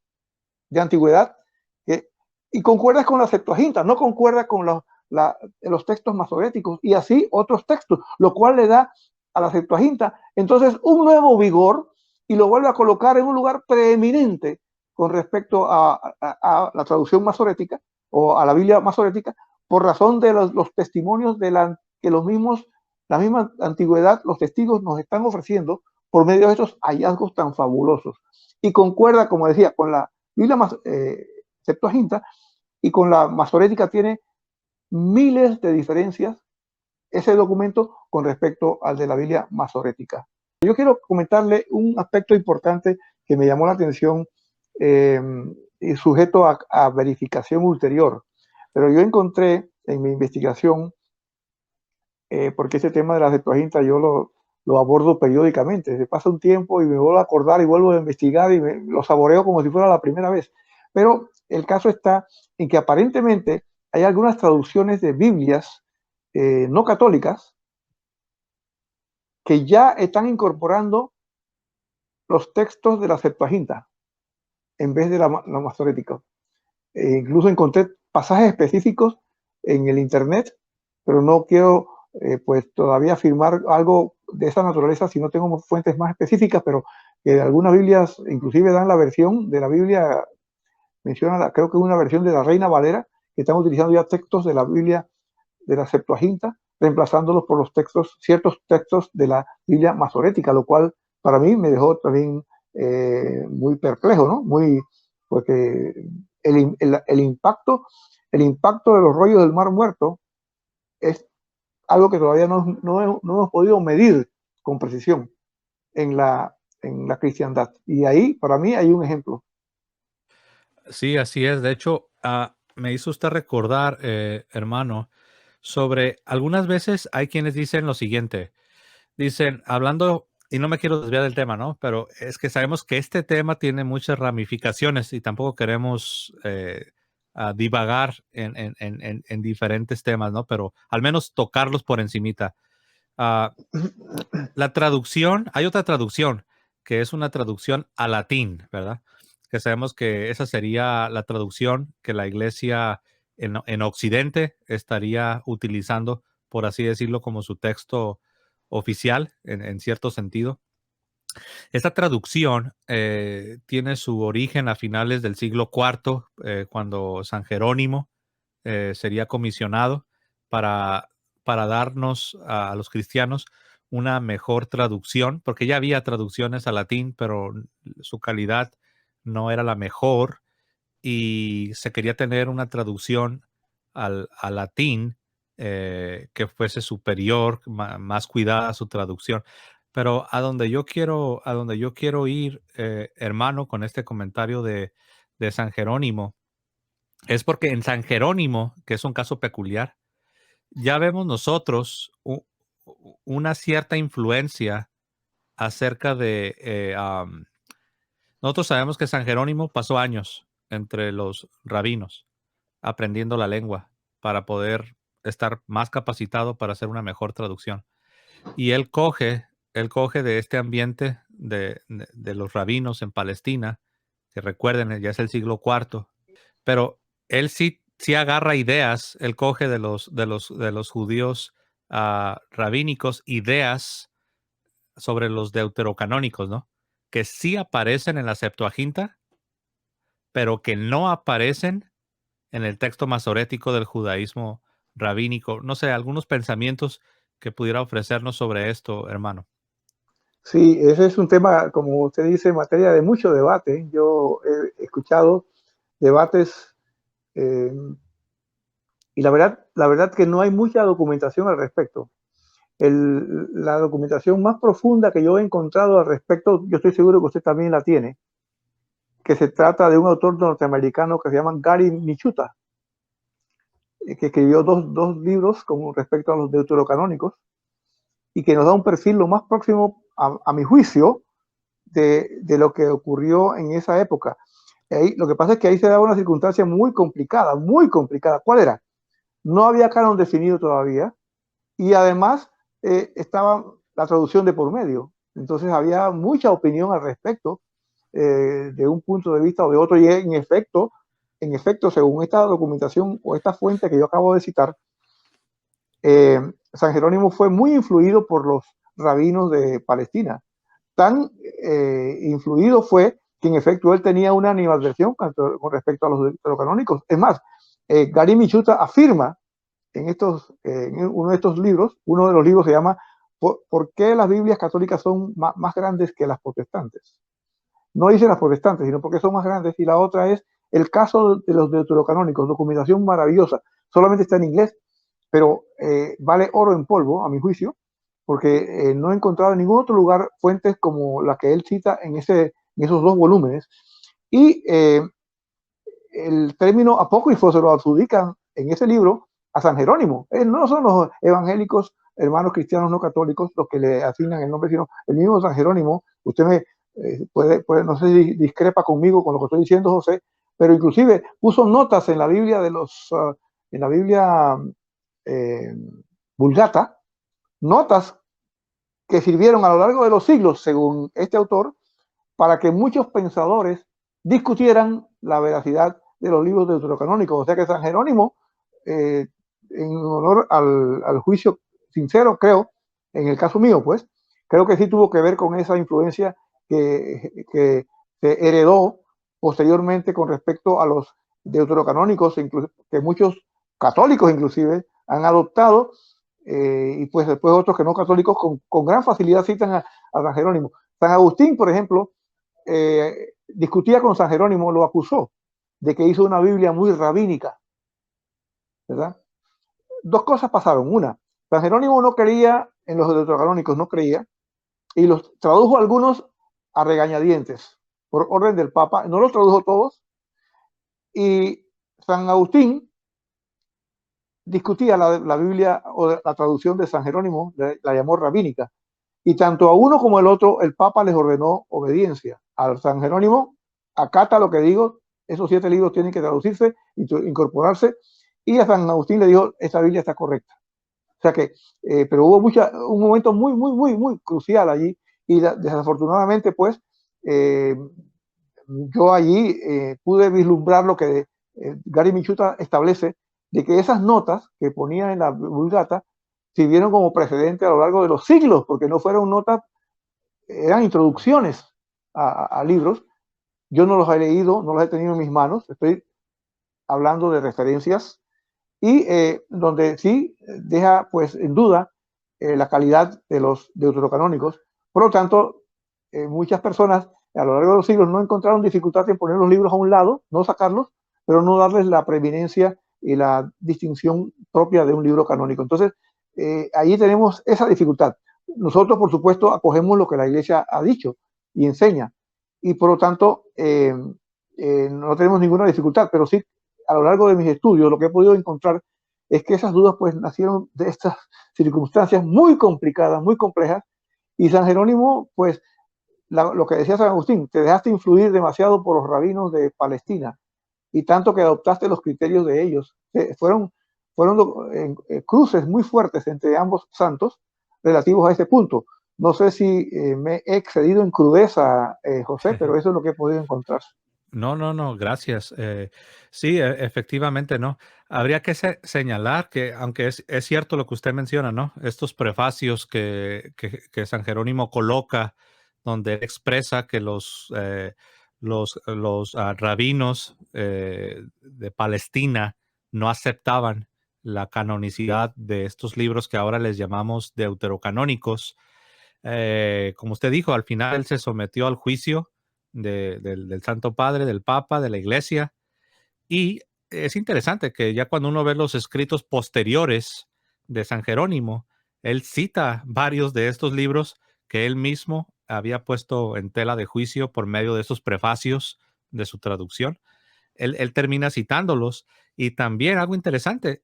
de antigüedad, que, y concuerda con la Septuaginta, no concuerda con los textos masoréticos y así otros textos, lo cual le da a la Septuaginta entonces un nuevo vigor y lo vuelve a colocar en un lugar preeminente con respecto a la traducción masorética o a la Biblia masorética por razón de los testimonios que la misma antigüedad, los testigos nos están ofreciendo por medio de estos hallazgos tan fabulosos. Y concuerda, como decía, con la Biblia Septuaginta, y con la masorética tiene miles de diferencias ese documento con respecto al de la Biblia masorética. Yo quiero comentarle un aspecto importante que me llamó la atención y sujeto a verificación ulterior, pero yo encontré en mi investigación, porque ese tema de la Septuaginta yo lo abordo periódicamente, se pasa un tiempo y me vuelvo a acordar y vuelvo a investigar y lo saboreo como si fuera la primera vez. Pero el caso está en que aparentemente hay algunas traducciones de Biblias no católicas que ya están incorporando los textos de la Septuaginta en vez de la masorética. Incluso encontré pasajes específicos en el internet, pero no quiero pues todavía afirmar algo de esa naturaleza si no tengo fuentes más específicas, pero que algunas Biblias inclusive dan la versión de la Biblia, menciona, creo que una versión de la Reina Valera, que están utilizando ya textos de la Biblia de la Septuaginta, reemplazándolos por los textos, ciertos textos de la Biblia masorética, lo cual para mí me dejó también muy perplejo, ¿no? Porque el impacto de los rollos del Mar Muerto es algo que todavía no hemos podido medir con precisión en la cristiandad. Y ahí, para mí, hay un ejemplo. Sí, así es. De hecho, me hizo usted recordar, hermano, sobre algunas veces hay quienes dicen lo siguiente. Dicen, hablando, y no me quiero desviar del tema, ¿no? Pero es que sabemos que este tema tiene muchas ramificaciones y tampoco queremos divagar en diferentes temas, ¿no? Pero al menos tocarlos por encimita. Ah, la traducción, hay otra traducción, que es una traducción a latín, ¿verdad? Que sabemos que esa sería la traducción que la iglesia en Occidente estaría utilizando, por así decirlo, como su texto oficial, en cierto sentido. Esta traducción tiene su origen a finales del siglo IV, cuando San Jerónimo sería comisionado para, para darnos a los cristianos una mejor traducción, porque ya había traducciones al latín, pero su calidad no era la mejor y se quería tener una traducción al latín que fuese superior, más cuidada su traducción. Pero a donde yo quiero ir, hermano, con este comentario de San Jerónimo, es porque en San Jerónimo, que es un caso peculiar, ya vemos nosotros una cierta influencia acerca de, nosotros sabemos que San Jerónimo pasó años entre los rabinos aprendiendo la lengua para poder estar más capacitado para hacer una mejor traducción. Y él coge de este ambiente de los rabinos en Palestina, que recuerden, ya es el siglo cuarto, pero él sí agarra ideas, él coge de los judíos rabínicos, ideas sobre los deuterocanónicos, ¿no? Que sí aparecen en la Septuaginta, pero que no aparecen en el texto masorético del judaísmo rabínico. No sé, algunos pensamientos que pudiera ofrecernos sobre esto, hermano. Sí, ese es un tema, como usted dice, materia de mucho debate. Yo he escuchado debates eh, y la verdad que no hay mucha documentación al respecto. La documentación más profunda que yo he encontrado al respecto, yo estoy seguro que usted también la tiene, que se trata de un autor norteamericano que se llama Gary Michuta, que escribió dos libros con respecto a los deuterocanónicos y que nos da un perfil lo más próximo, a mi juicio, de lo que ocurrió en esa época. Ahí, lo que pasa es que ahí se daba una circunstancia muy complicada, muy complicada. ¿Cuál era? No había canon definido todavía y además estaba la traducción de por medio. Entonces había mucha opinión al respecto de un punto de vista o de otro y en efecto, según esta documentación o esta fuente que yo acabo de citar, San Jerónimo fue muy influido por los rabinos de Palestina. Tan influido fue que en efecto él tenía una animadversión con respecto a los canónicos. Es más, Gary Michuta afirma en uno de estos libros, uno de los libros se llama ¿Por qué las Biblias católicas son más grandes que las protestantes? No dice las protestantes, sino porque son más grandes. Y la otra es el caso de los deuterocanónicos, documentación maravillosa. Solamente está en inglés, pero vale oro en polvo, a mi juicio, porque no he encontrado en ningún otro lugar fuentes como la que él cita en esos dos volúmenes. Y el término apócrifo se lo adjudican en ese libro a San Jerónimo. No son los evangélicos, hermanos cristianos no católicos, los que le asignan el nombre, sino el mismo San Jerónimo. Usted me no sé si discrepa conmigo con lo que estoy diciendo, José, pero inclusive puso notas en la Biblia en la Biblia eh, Vulgata, notas que sirvieron a lo largo de los siglos, según este autor, para que muchos pensadores discutieran la veracidad de los libros deuterocanónicos. O sea que San Jerónimo, en honor al juicio sincero, creo, en el caso mío, pues, creo que sí tuvo que ver con esa influencia que se heredó posteriormente con respecto a los deuterocanónicos, que muchos católicos inclusive han adoptado, y pues después otros que no católicos con gran facilidad citan a San Jerónimo. San Agustín, por ejemplo, discutía con San Jerónimo, lo acusó de que hizo una Biblia muy rabínica, ¿verdad? Dos cosas pasaron. Una, San Jerónimo no creía en los deuterocanónicos, no creía, y los tradujo algunos a regañadientes, por orden del Papa, no los tradujo todos, y San Agustín discutía la Biblia o la traducción de San Jerónimo, la llamó rabínica, y tanto a uno como al otro el Papa les ordenó obediencia. Al San Jerónimo, acata lo que digo, esos 7 libros tienen que traducirse, incorporarse, y a San Agustín le dijo, esta Biblia está correcta. O sea que, pero hubo un momento muy crucial allí, y desafortunadamente, pues, yo allí pude vislumbrar lo que Gary Michuta establece, de que esas notas que ponía en la Vulgata sirvieron como precedente a lo largo de los siglos, porque no fueron notas, eran introducciones a libros. Yo no los he leído, no los he tenido en mis manos, estoy hablando de referencias y donde sí deja pues en duda la calidad de los deuterocanónicos. Por lo tanto, muchas personas a lo largo de los siglos no encontraron dificultad en poner los libros a un lado, no sacarlos, pero no darles la preeminencia y la distinción propia de un libro canónico. Entonces, ahí tenemos esa dificultad. Nosotros, por supuesto, acogemos lo que la Iglesia ha dicho y enseña, y por lo tanto, no tenemos ninguna dificultad, pero sí, a lo largo de mis estudios, lo que he podido encontrar es que esas dudas pues nacieron de estas circunstancias muy complicadas, muy complejas, y San Jerónimo, pues lo que decía San Agustín, te dejaste influir demasiado por los rabinos de Palestina y tanto que adoptaste los criterios de ellos. Fueron cruces muy fuertes entre ambos santos relativos a este punto. No sé si me he excedido en crudeza, José, pero eso es lo que he podido encontrar. No, no, no, gracias. Sí, efectivamente, ¿no? Habría que señalar que, aunque es cierto lo que usted menciona, ¿no? Estos prefacios que San Jerónimo coloca, donde él expresa que los rabinos de Palestina no aceptaban la canonicidad de estos libros que ahora les llamamos deuterocanónicos. Como usted dijo, al final él se sometió al juicio del Santo Padre, del Papa, de la Iglesia. Y es interesante que ya cuando uno ve los escritos posteriores de San Jerónimo, él cita varios de estos libros que él mismo había puesto en tela de juicio por medio de esos prefacios de su traducción. Él termina citándolos. Y también algo interesante,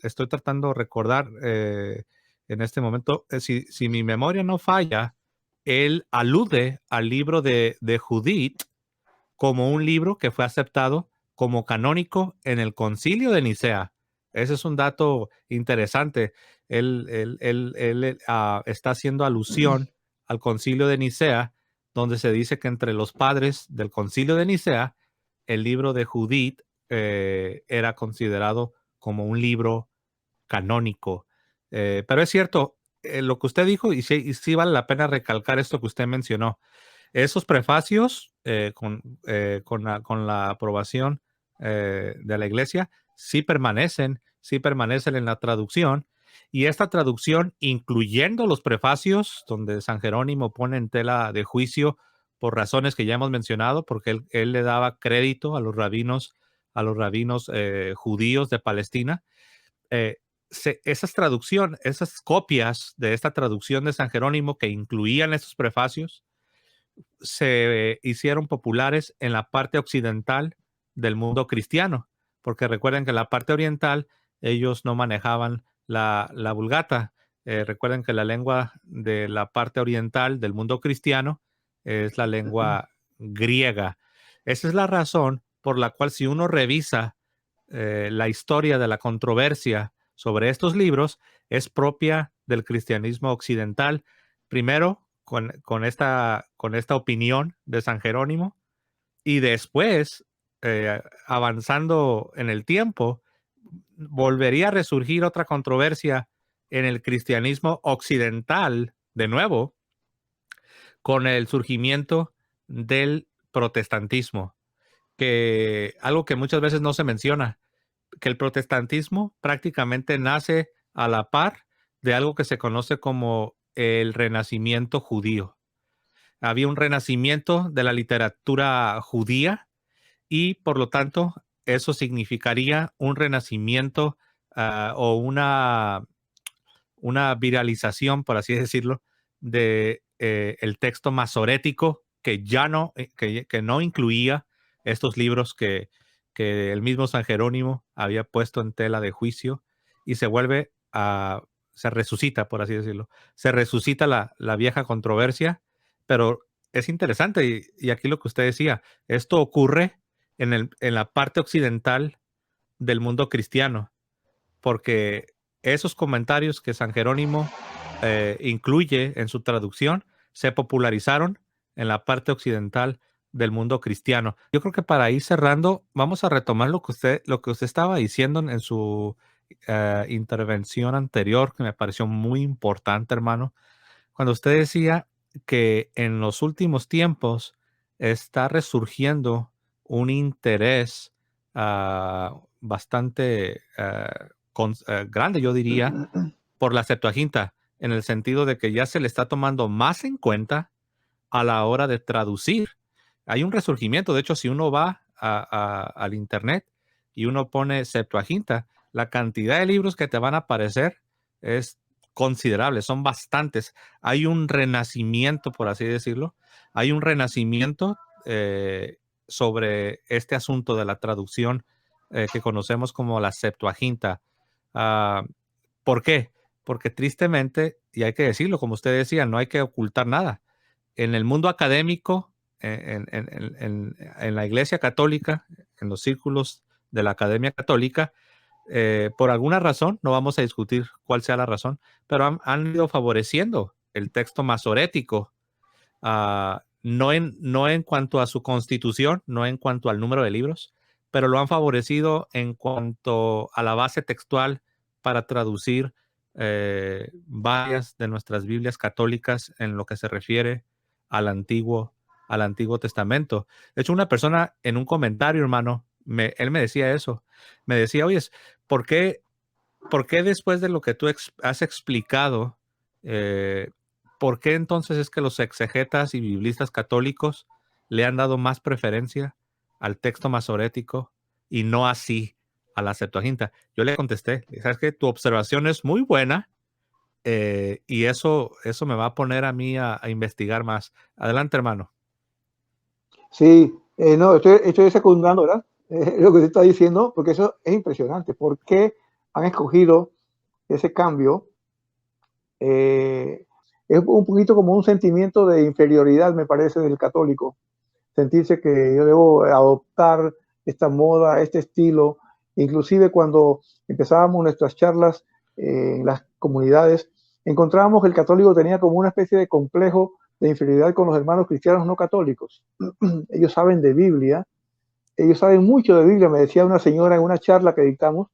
estoy tratando de recordar en este momento, si mi memoria no falla, él alude al libro de Judith como un libro que fue aceptado como canónico en el Concilio de Nicea. Ese es un dato interesante. Él está haciendo alusión al Concilio de Nicea, donde se dice que entre los padres del Concilio de Nicea, el libro de Judith era considerado como un libro canónico. Pero es cierto, lo que usted dijo, y sí vale la pena recalcar esto que usted mencionó. Esos prefacios con la aprobación de la iglesia sí permanecen en la traducción. Y esta traducción, incluyendo los prefacios, donde San Jerónimo pone en tela de juicio por razones que ya hemos mencionado, porque él le daba crédito a los rabinos judíos de Palestina. eh, esas copias de esta traducción de San Jerónimo que incluían estos prefacios, se hicieron populares en la parte occidental del mundo cristiano, porque recuerden que en la parte oriental ellos no manejaban la vulgata. Recuerden que la lengua de la parte oriental del mundo cristiano es la lengua griega. Esa es la razón por la cual si uno revisa la historia de la controversia sobre estos libros, es propia del cristianismo occidental. Primero, con esta opinión de San Jerónimo, y después, avanzando en el tiempo, volvería a resurgir otra controversia en el cristianismo occidental, de nuevo, con el surgimiento del protestantismo, que algo que muchas veces no se menciona, que el protestantismo prácticamente nace a la par de algo que se conoce como el renacimiento judío. Había un renacimiento de la literatura judía y por lo tanto eso significaría un renacimiento o una viralización, por así decirlo, de el texto masorético que no incluía estos libros que el mismo San Jerónimo había puesto en tela de juicio y se resucita, por así decirlo, se resucita la vieja controversia, pero es interesante y aquí lo que usted decía, esto ocurre en la parte occidental del mundo cristiano, porque esos comentarios que San Jerónimo incluye en su traducción se popularizaron en la parte occidental del mundo cristiano. Yo creo que para ir cerrando, vamos a retomar lo que usted estaba diciendo en su intervención anterior, que me pareció muy importante, hermano, cuando usted decía que en los últimos tiempos está resurgiendo un interés bastante grande, yo diría, por la Septuaginta, en el sentido de que ya se le está tomando más en cuenta a la hora de traducir. Hay un resurgimiento. De hecho, si uno va al Internet y uno pone Septuaginta, la cantidad de libros que te van a aparecer es considerable, son bastantes. Hay un renacimiento, por así decirlo. Hay un renacimiento sobre este asunto de la traducción que conocemos como la Septuaginta. Ah, ¿Por qué? Porque tristemente, y hay que decirlo, como usted decía, no hay que ocultar nada. En el mundo académico, en la Iglesia Católica, en los círculos de la Academia Católica, por alguna razón, no vamos a discutir cuál sea la razón, pero han ido favoreciendo el texto masorético, no en cuanto a su constitución, no en cuanto al número de libros, pero lo han favorecido en cuanto a la base textual para traducir varias de nuestras Biblias católicas en lo que se refiere al al Antiguo Testamento. De hecho, una persona en un comentario, hermano, él me decía eso. Me decía, oye, ¿por qué, ¿por qué después de lo que tú has explicado, eh, por qué entonces es que los exegetas y biblistas católicos le han dado más preferencia al texto masorético y no así a la Septuaginta? Yo le contesté, sabes que tu observación es muy buena, y eso me va a poner a mí a investigar más. Adelante, hermano. Sí, no, estoy secundando, ¿verdad? Lo que usted está diciendo, porque eso es impresionante. ¿Por qué han escogido ese cambio? Es un poquito como un sentimiento de inferioridad, me parece, del católico. Sentirse que yo debo adoptar esta moda, este estilo. Inclusive cuando empezábamos nuestras charlas en las comunidades, encontrábamos que el católico tenía como una especie de complejo de inferioridad con los hermanos cristianos no católicos. Ellos saben de Biblia, ellos saben mucho de Biblia, me decía una señora en una charla que dictamos,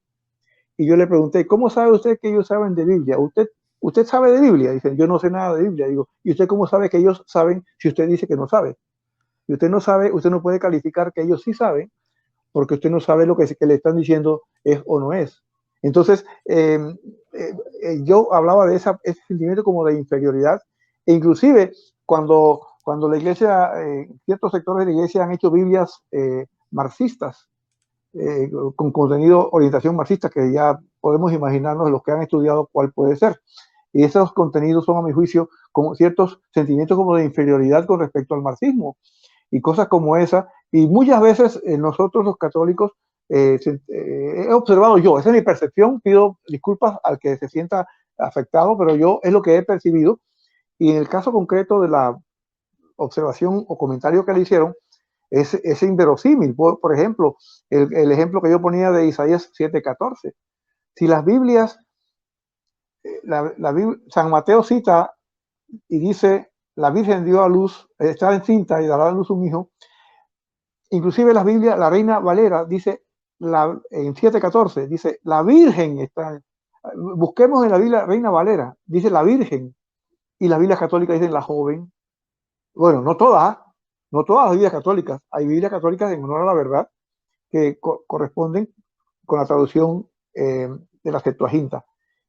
y yo le pregunté, ¿cómo sabe usted que ellos saben de Biblia? ¿Usted sabe de Biblia? Dicen, yo no sé nada de Biblia. Digo, ¿y usted cómo sabe que ellos saben si usted dice que no sabe? Si usted no sabe, usted no puede calificar que ellos sí saben, porque usted no sabe lo que le están diciendo es o no es. Entonces, yo hablaba de ese sentimiento como de inferioridad, e inclusive cuando la iglesia, ciertos sectores de la iglesia han hecho Biblias marxistas, con contenido orientación marxista, que ya podemos imaginarnos los que han estudiado cuál puede ser. Y esos contenidos son, a mi juicio, como ciertos sentimientos como de inferioridad con respecto al marxismo y cosas como esa. Y muchas veces nosotros los católicos, he observado yo, esa es mi percepción, pido disculpas al que se sienta afectado, pero yo es lo que he percibido. Y en el caso concreto de la observación o comentario que le hicieron, es inverosímil. Por ejemplo, el ejemplo que yo ponía de Isaías 7:14. Si las Biblias, San Mateo cita y dice, la Virgen dio a luz, está encinta y dará a luz un hijo. Inclusive la Biblia, la Reina Valera dice, en 7:14, dice, la Virgen está. Busquemos en la Biblia Reina Valera, dice la Virgen, y las Biblias católicas dicen la joven. Bueno, no todas las Biblias católicas, hay Biblias católicas en honor a la verdad que corresponden con la traducción de la Septuaginta.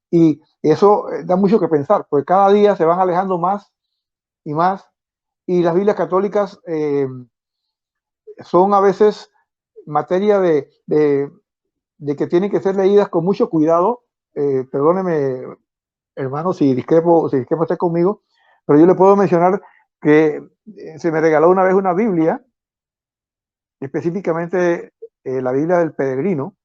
Y eso da mucho que pensar, porque cada día se van alejando más y más, y las Biblias católicas son a veces materia de que tienen que ser leídas con mucho cuidado. Perdóneme, hermano, si discrepo usted conmigo, pero yo le puedo mencionar que se me regaló una vez una Biblia, específicamente la Biblia del Peregrino,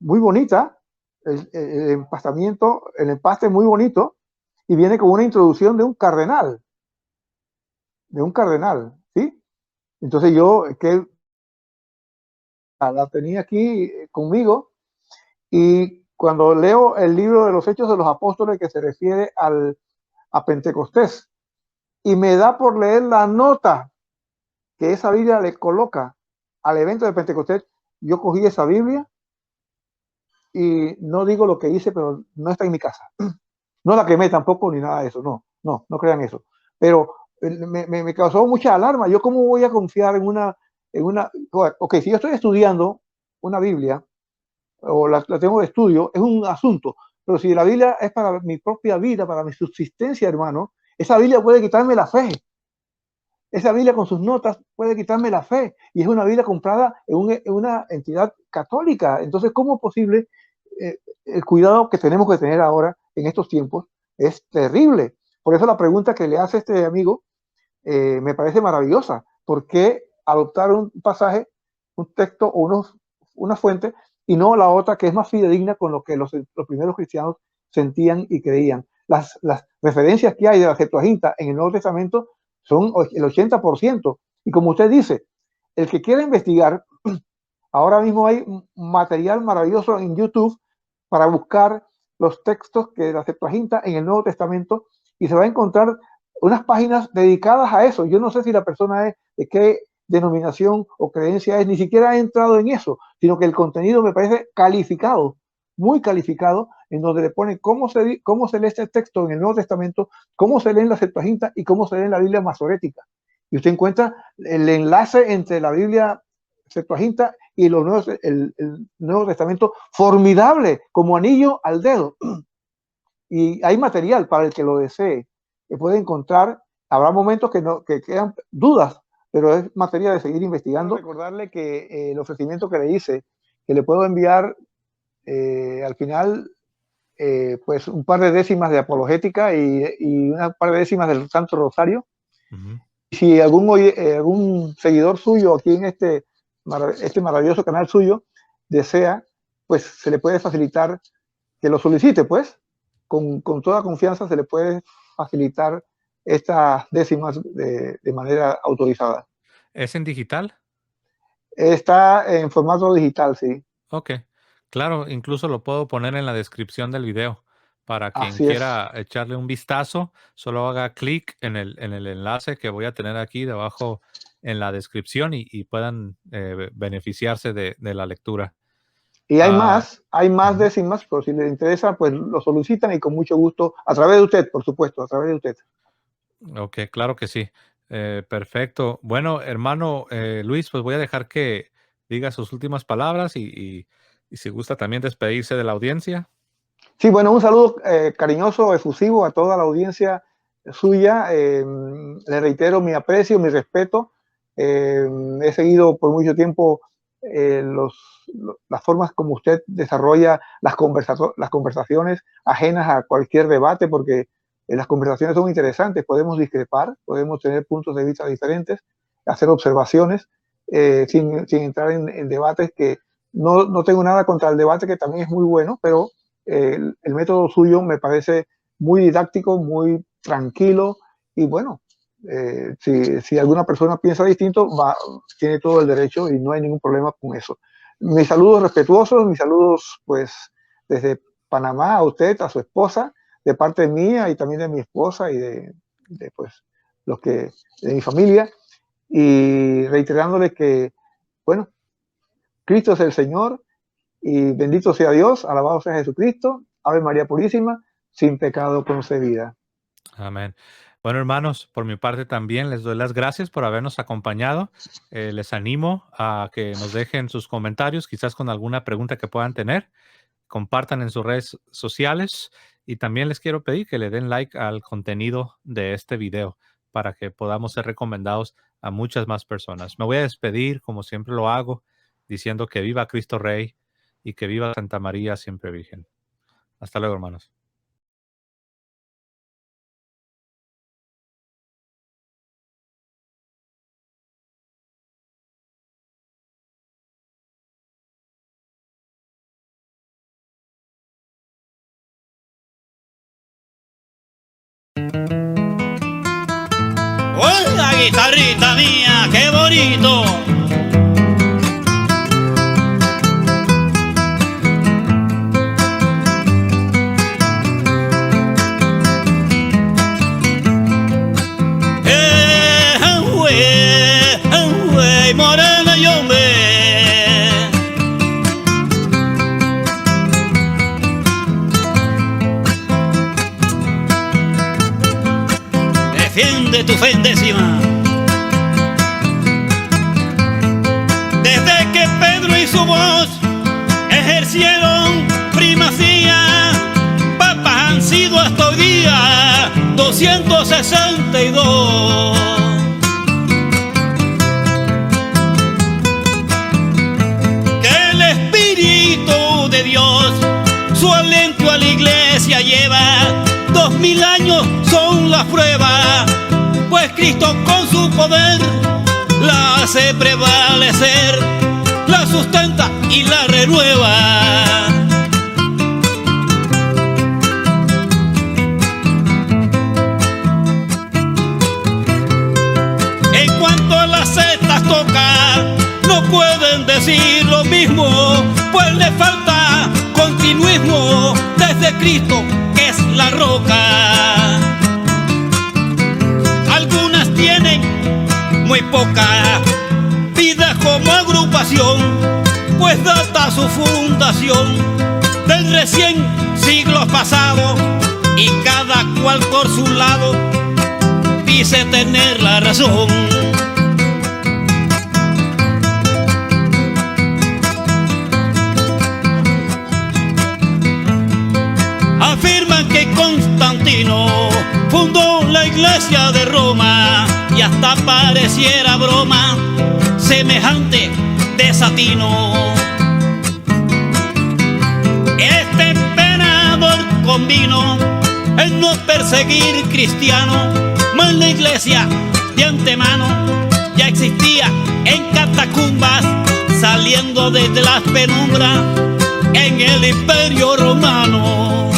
muy bonita, el empastamiento, el empaste muy bonito, y viene con una introducción de un cardenal, ¿sí? Entonces yo, que la tenía aquí conmigo, y cuando leo el libro de los Hechos de los Apóstoles que se refiere a Pentecostés, y me da por leer la nota que esa Biblia le coloca al evento de Pentecostés, yo cogí esa Biblia y no digo lo que hice, pero no está en mi casa. No la quemé tampoco ni nada de eso, no crean eso. Pero me causó mucha alarma. ¿Yo cómo voy a confiar ok, si yo estoy estudiando una Biblia o la tengo de estudio, es un asunto, pero si la Biblia es para mi propia vida, para mi subsistencia, hermano, esa Biblia puede quitarme la fe. Esa Biblia con sus notas puede quitarme la fe, y es una Biblia comprada en una entidad católica. Entonces, ¿cómo es posible? El cuidado que tenemos que tener ahora en estos tiempos es terrible. Por eso la pregunta que le hace este amigo me parece maravillosa. ¿Por qué adoptar un pasaje, un texto o una fuente y no la otra que es más fidedigna con lo que los primeros cristianos sentían y creían. Las referencias que hay de la Septuaginta en el Nuevo Testamento son el 80%. Y como usted dice, el que quiera investigar, ahora mismo hay material maravilloso en YouTube para buscar los textos que de la Septuaginta en el Nuevo Testamento y se va a encontrar unas páginas dedicadas a eso. Yo no sé si la persona es de qué denominación o creencia es, ni siquiera ha entrado en eso, sino que el contenido me parece calificado, muy calificado, en donde le pone cómo se lee este texto en el Nuevo Testamento, cómo se lee en la Septuaginta y cómo se lee en la Biblia masorética. Y usted encuentra el enlace entre la Biblia Septuaginta y el Nuevo Testamento formidable, como anillo al dedo. Y hay material para el que lo desee, que puede encontrar. Habrá momentos que quedan dudas, pero es materia de seguir investigando. Quiero recordarle que el ofrecimiento que le hice, que le puedo enviar al final pues un par de décimas de apologética y una par de décimas del Santo Rosario. Uh-huh. Si algún seguidor suyo aquí en este maravilloso canal suyo desea, pues se le puede facilitar que lo solicite, pues con toda confianza se le puede facilitar estas décimas de manera autorizada. ¿Es en digital? Está en formato digital, sí. Ok, claro, incluso lo puedo poner en la descripción del video para quien quiera echarle un vistazo. Solo haga clic en el enlace que voy a tener aquí debajo en la descripción y puedan beneficiarse de la lectura. Y hay más décimas, pero si les interesa, pues lo solicitan y con mucho gusto, a través de usted, por supuesto, a través de usted. Ok, claro que sí. Perfecto. Bueno, hermano Luis, pues voy a dejar que diga sus últimas palabras y si gusta también despedirse de la audiencia. Sí, bueno, un saludo cariñoso, efusivo a toda la audiencia suya. Le reitero mi aprecio, mi respeto. He seguido por mucho tiempo las formas como usted desarrolla las conversaciones ajenas a cualquier debate, porque las conversaciones son interesantes, podemos discrepar, podemos tener puntos de vista diferentes, hacer observaciones sin entrar en debates que no tengo nada contra el debate, que también es muy bueno, pero el método suyo me parece muy didáctico, muy tranquilo y bueno, si alguna persona piensa distinto, tiene todo el derecho y no hay ningún problema con eso. Mis saludos respetuosos, mis saludos pues desde Panamá a usted, a su esposa, de parte mía y también de mi esposa y de mi familia, y reiterándole que, bueno, Cristo es el Señor y bendito sea Dios, alabado sea Jesucristo, Ave María Purísima, sin pecado concebida. Amén. Bueno, hermanos, por mi parte también les doy las gracias por habernos acompañado. Les animo a que nos dejen sus comentarios, quizás con alguna pregunta que puedan tener. Compartan en sus redes sociales y también les quiero pedir que le den like al contenido de este video para que podamos ser recomendados a muchas más personas. Me voy a despedir, como siempre lo hago, diciendo que viva Cristo Rey y que viva Santa María siempre Virgen. Hasta luego, hermanos. ¡Oiga, guitarrita mía, qué bonito! Morena y hombre, defiende tu fe décima. Desde que Pedro y su voz ejercieron primacía, papas han sido hasta hoy día 262. Que el Espíritu de Dios su aliento a la iglesia lleva, 2000 años son la prueba, pues Cristo con su poder la hace prevalecer, la la sustenta y la renueva. En cuanto a las sectas toca, no pueden decir lo mismo, pues le falta continuismo desde Cristo, que es la roca. Algunas tienen muy poca vida como agrupación, pues data su fundación del recién siglo pasado, y cada cual por su lado dice tener la razón. Afirman que Constantino fundó la iglesia de Roma, y hasta pareciera broma semejante desatino. Este emperador convino en no perseguir cristiano, mas la iglesia de antemano ya existía en catacumbas, saliendo desde las penumbras en el Imperio Romano.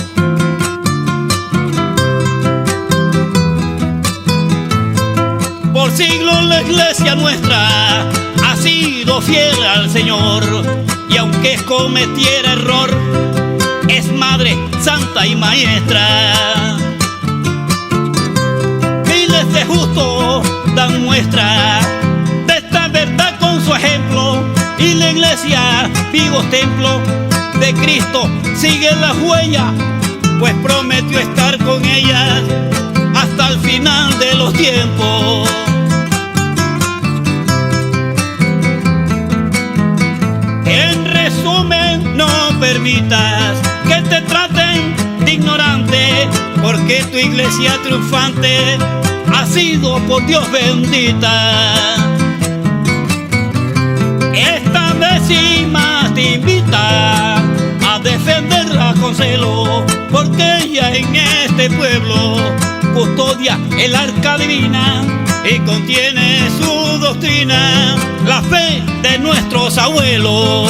Por siglos la iglesia nuestra ha sido fiel al Señor, y aunque cometiera error, es madre, santa y maestra. Miles de justos dan muestra de esta verdad con su ejemplo, y la iglesia, vivos templos de Cristo, sigue la huella, pues prometió estar con ellas hasta el final de los tiempos. En resumen, no permitas que te traten de ignorante, porque tu iglesia triunfante ha sido por Dios bendita. Esta décima te invita a defenderla con celo, porque ella en este pueblo custodia el arca divina y contiene su doctrina, la fe de nuestros abuelos.